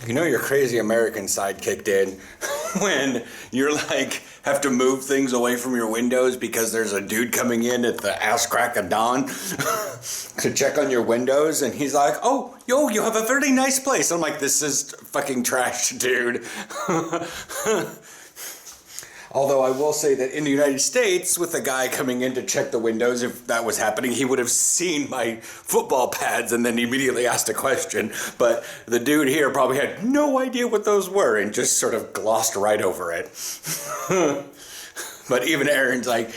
You know your crazy American side kicked in when you're like, have to move things away from your windows because there's a dude coming in at the ass crack of dawn to check on your windows, and he's like, oh, yo, you have a very nice place. I'm like, this is fucking trash, dude. Although I will say that in the United States, with a guy coming in to check the windows, if that was happening, he would have seen my football pads and then immediately asked a question. But the dude here probably had no idea what those were and just sort of glossed right over it. But even Aaron's like,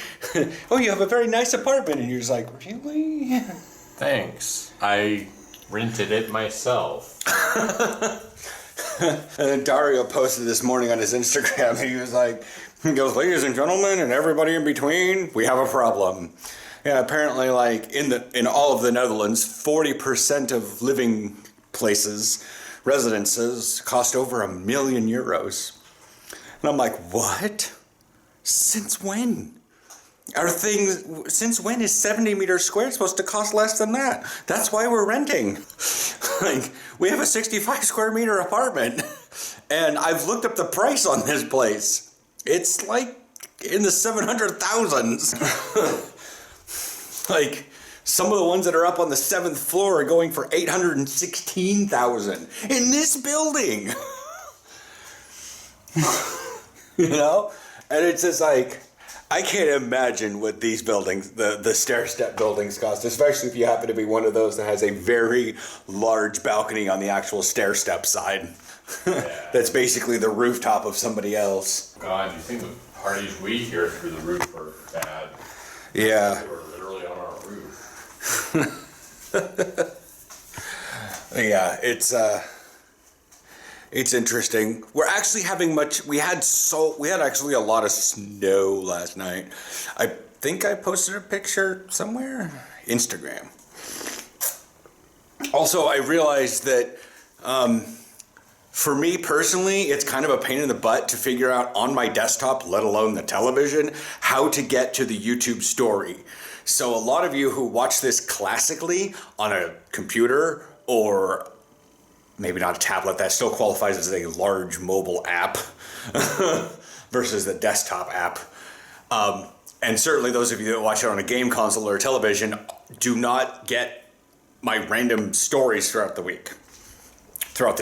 oh, you have a very nice apartment. And you're just like, really? Thanks. I rented it myself. And then Dario posted this morning on his Instagram, and he goes, ladies and gentlemen, and everybody in between, we have a problem. Yeah, apparently, like, in all of the Netherlands, 40% of living places, residences, cost over €1 million. And I'm like, what? Since when? Since when is 70 meters squared supposed to cost less than that? That's why we're renting. Like, we have a 65 square meter apartment, and I've looked up the price on this place. It's like in the 700,000s. Like, some of the ones that are up on the 7th floor are going for 816,000 in this building. You know? And it's just like, I can't imagine what these buildings, the stair-step buildings cost, especially if you happen to be one of those that has a very large balcony on the actual stair-step side. Yeah. That's basically the rooftop of somebody else. God, you think the parties we hear through the roof are bad? Yeah. We're literally on our roof. Yeah, it's interesting. We're actually having we had actually a lot of snow last night. I think I posted a picture somewhere. Instagram. Also, I realized that for me personally, it's kind of a pain in the butt to figure out on my desktop, let alone the television, how to get to the YouTube story. So a lot of you who watch this classically on a computer or maybe not a tablet, that still qualifies as a large mobile app versus the desktop app. And certainly those of you that watch it on a game console or television do not get my random stories throughout the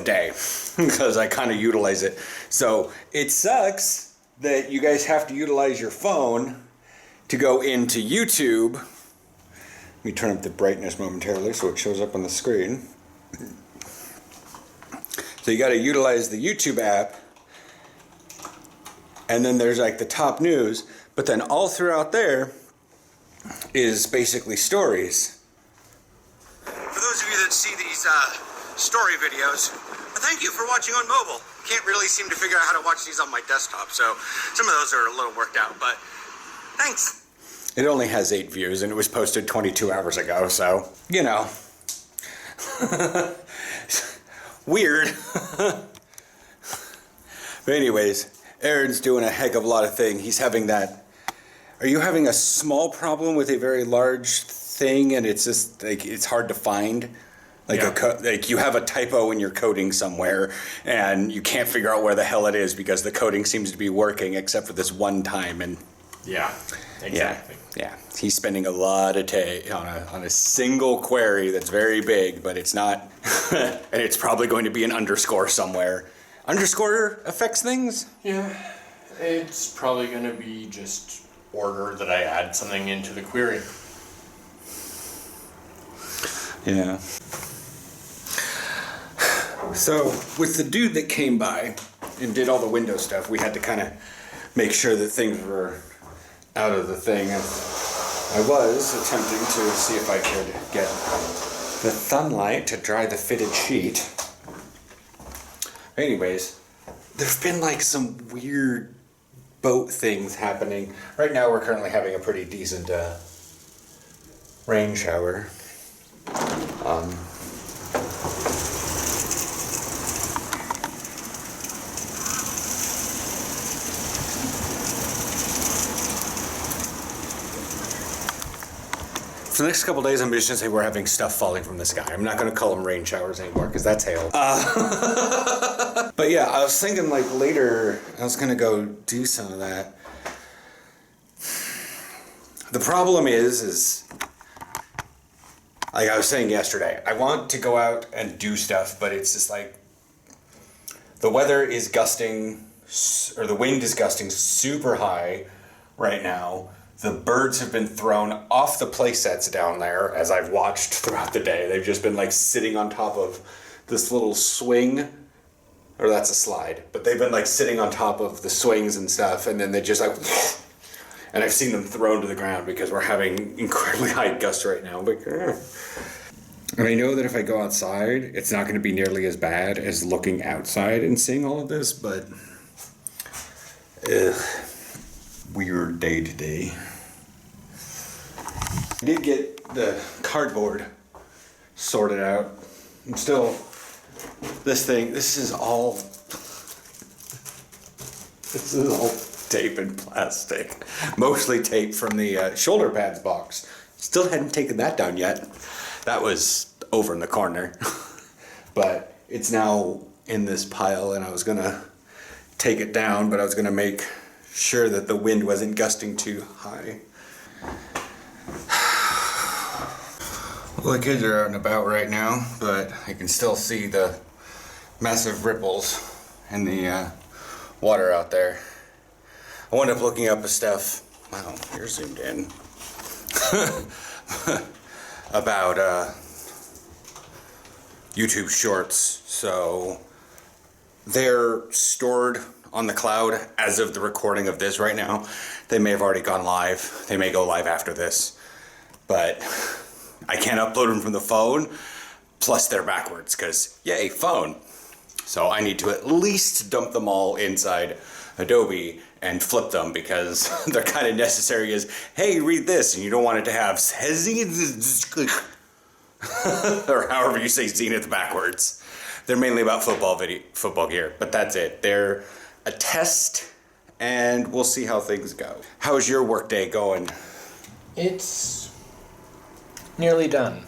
day, because I kind of utilize it. So it sucks that you guys have to utilize your phone to go into YouTube. Let me turn up the brightness momentarily so it shows up on the screen. So you got to utilize the YouTube app, and then there's like the top news, but then all throughout there is basically stories. For those of you that see these story videos, thank you for watching on mobile. Can't really seem to figure out how to watch these on my desktop, so some of those are a little worked out, but thanks. It only has 8 views, and it was posted 22 hours ago, so, you know. Weird. But anyways, Aaron's doing a heck of a lot of things. He's having that. Are you having a small problem with a very large thing, and it's just like it's hard to find? Like like you have a typo in your coding somewhere, and you can't figure out where the hell it is because the coding seems to be working except for this one time. And yeah, exactly. Yeah. He's spending a lot of on a single query that's very big, but it's not, and it's probably going to be an underscore somewhere. Underscore affects things? Yeah, it's probably going to be just order that I add something into the query. Yeah. So with the dude that came by and did all the Windows stuff, we had to kind of make sure that things were out of the thing. I was attempting to see if I could get the sunlight to dry the fitted sheet. Anyways, there's been like some weird boat things happening. Right now we're currently having a pretty decent rain shower. For the next couple days, I'm just going to say we're having stuff falling from the sky. I'm not going to call them rain showers anymore because that's hail. But yeah, I was thinking like later I was gonna go do some of that. The problem is like I was saying yesterday, I want to go out and do stuff, but it's just like the weather is gusting, or the wind is gusting super high right now. The birds have been thrown off the play sets down there as I've watched throughout the day. They've just been like sitting on top of this little swing, or that's a slide, but they've been like sitting on top of the swings and stuff, and then they just like, and I've seen them thrown to the ground because we're having incredibly high gusts right now. But, and I know that if I go outside, it's not going to be nearly as bad as looking outside and seeing all of this, but weird day today. I did get the cardboard sorted out. I'm still, this is all tape and plastic. Mostly tape from the shoulder pads box. Still hadn't taken that down yet. That was over in the corner. But it's now in this pile, and I was gonna take it down, but I was gonna make sure that the wind wasn't gusting too high. Well, the kids are out and about right now, but I can still see the massive ripples in the water out there. I wound up looking up stuff, wow, you're zoomed in, about YouTube Shorts. So they're stored on the cloud as of the recording of this right now. They may have already gone live. They may go live after this, but I can't upload them from the phone. Plus they're backwards because yay, phone. So I need to at least dump them all inside Adobe and flip them because they're kind of necessary as, hey, read this, and you don't want it to have or however you say Zenith backwards. They're mainly about football gear, but that's it. They're a test, and we'll see how things go. How's your workday going? It's nearly done.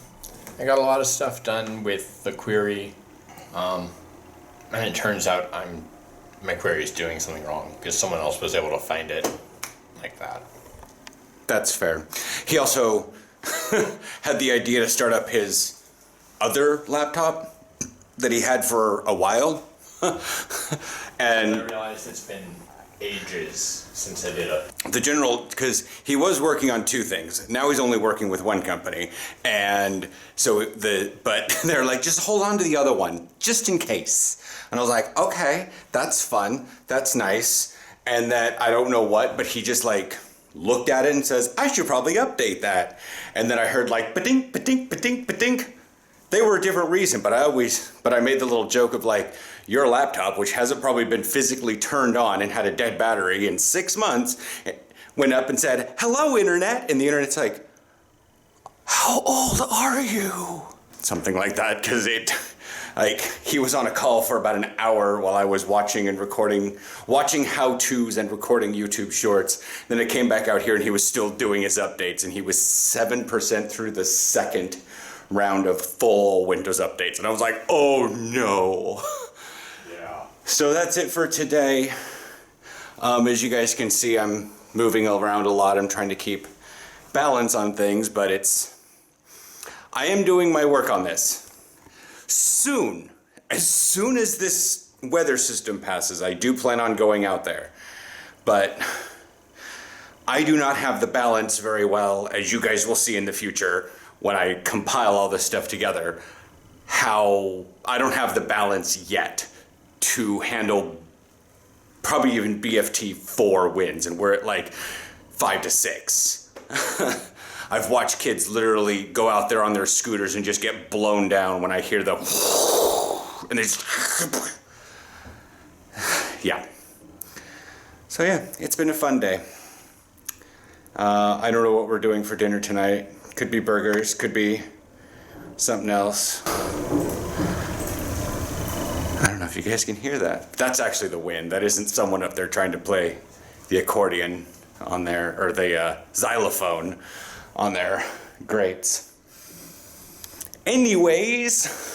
I got a lot of stuff done with the query, and it turns out my query is doing something wrong because someone else was able to find it like that. That's fair. He also had the idea to start up his other laptop that he had for a while. And I realized it's been ages since I did it. The general, because he was working on two things. Now he's only working with one company. And so but they're like, just hold on to the other one, just in case. And I was like, okay, that's fun. That's nice. And that I don't know what, but he just like looked at it and says, I should probably update that. And then I heard like, ba-dink, ba-dink, ba-dink, ba-dink. They were a different reason, but I made the little joke of like, your laptop, which hasn't probably been physically turned on and had a dead battery in 6 months, went up and said, hello, internet. And the internet's like, how old are you? Something like that, because he was on a call for about an hour while I was watching how-tos and recording YouTube Shorts. Then it came back out here and he was still doing his updates, and he was 7% through the second round of full Windows updates. And I was like, oh no. Yeah. So that's it for today. As you guys can see, I'm moving around a lot. I'm trying to keep balance on things, but I am doing my work on this. Soon, as soon as this weather system passes, I do plan on going out there. But I do not have the balance very well, as you guys will see in the future when I compile all this stuff together. How I don't have the balance yet to handle probably even BFT 4 wins, and we're at like 5 to 6. I've watched kids literally go out there on their scooters and just get blown down when I hear the and they just yeah. So yeah, it's been a fun day. I don't know what we're doing for dinner tonight. Could be burgers, could be something else. I don't know if you guys can hear that. That's actually the wind. That isn't someone up there trying to play the accordion on there, or the xylophone on their grates. Anyways,